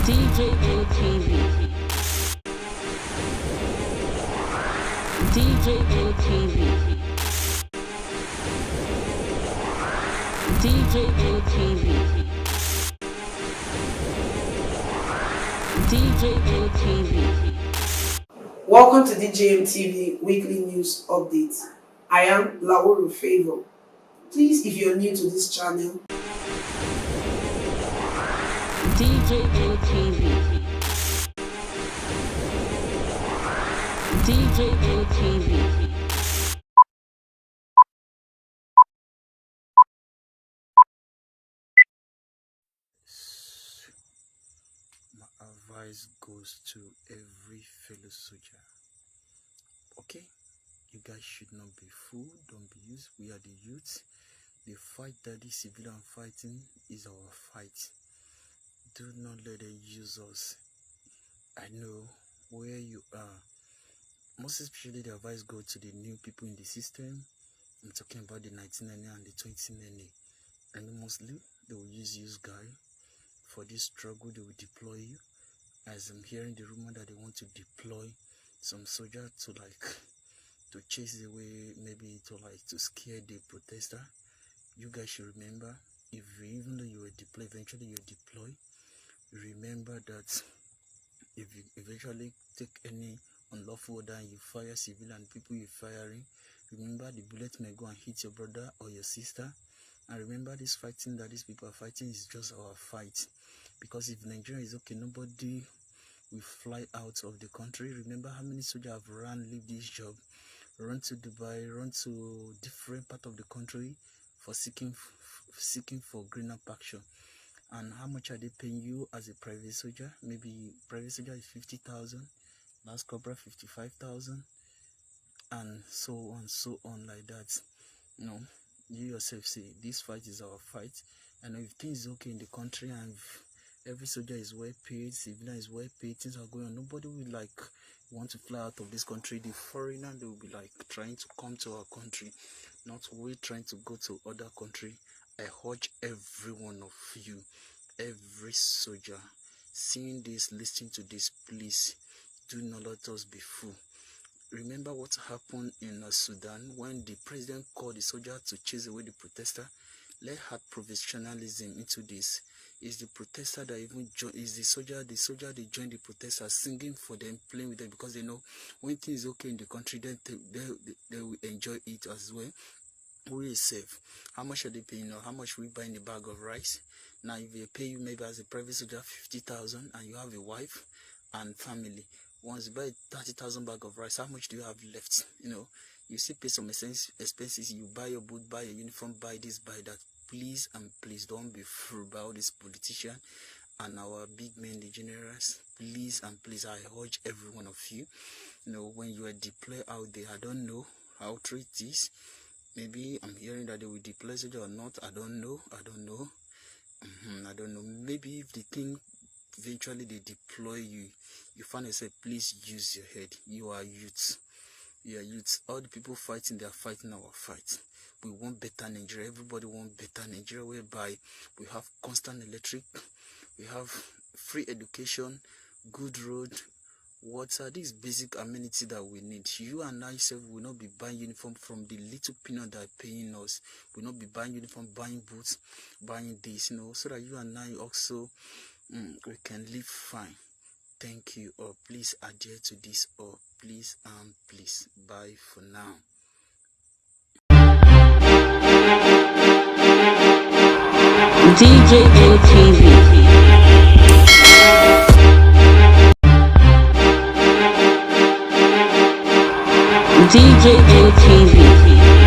DJMTV. DJMTV. DJMTV. DJMTV. Welcome to DJMTV Weekly News Update. I am Lauru Favor. Please, if you're new to this channel, DJMTV. DJMTV. My advice goes to every fellow soldier. Okay, you guys should not be fooled, don't be used. We are the youth. The fight that is civilian fighting is our fight. Do not let them use us. I know where you are. Most especially the advice goes to the new people in the system. I'm talking about the 1990 and the 2090. And mostly they will use you guy. For this struggle, they will deploy you. As I'm hearing the rumor that they want to deploy some soldiers to chase away, maybe to scare the protester. You guys should remember, even though you were deployed, eventually you're deployed. Remember that if you eventually take any unlawful order and you fire civilian people you're firing, remember the bullet may go and hit your brother or your sister. And remember, this fighting that these people are fighting is just our fight. Because if Nigeria is okay, nobody will fly out of the country. Remember how many soldiers have leave this job, run to Dubai, run to different part of the country for seeking for greener pasture. And how much are they paying you as a private soldier? Maybe private soldier is 50,000, last cobra 55,000, and so on like that. You yourself say this fight is our fight, and if things is okay in the country and every soldier is well paid, civilian is well paid, things are going on, nobody will want to fly out of this country. The foreigner, they will be trying to come to our country, not we trying to go to other country. I urge every one of you, every soldier seeing this, listening to this, please do not let us be fooled. Remember what happened in Sudan when the president called the soldier to chase away the protester. Let add professionalism into this. Is the protester that even is the soldier they join the protester, singing for them, playing with them, because they know when things is okay in the country, then they will enjoy it as well. Who is safe? How much are they paying now? How much we buy in a bag of rice? Now if they pay you maybe as a private soldier 50,000 and you have a wife and family, once you buy 30,000 bag of rice, how much do you have left? You still pay some expenses. You buy your boot, buy your uniform, buy this, buy that. Please and please don't be fooled by all these politicians and our big men, the generals. Please and please, I urge every one of you. When you are deployed out there, I don't know how true it is. Maybe I'm hearing that they will deploy soldier or not. I don't know. I don't know. Maybe if the thing eventually they deploy you, you find yourself, please use your head. You are youths. You are youths. All the people fighting, they are fighting our fight. We want better Nigeria. Everybody wants better Nigeria, whereby we have constant electric, we have free education, good road, water. These basic amenities that we need. You and I self will not be buying uniform from the little peanut that are paying us. We will not be buying uniform, buying boots, buying this, so that you and I also we can live fine. Thank you. Or please adhere to this. Or please please bye for now. DJMTV. DJMTV.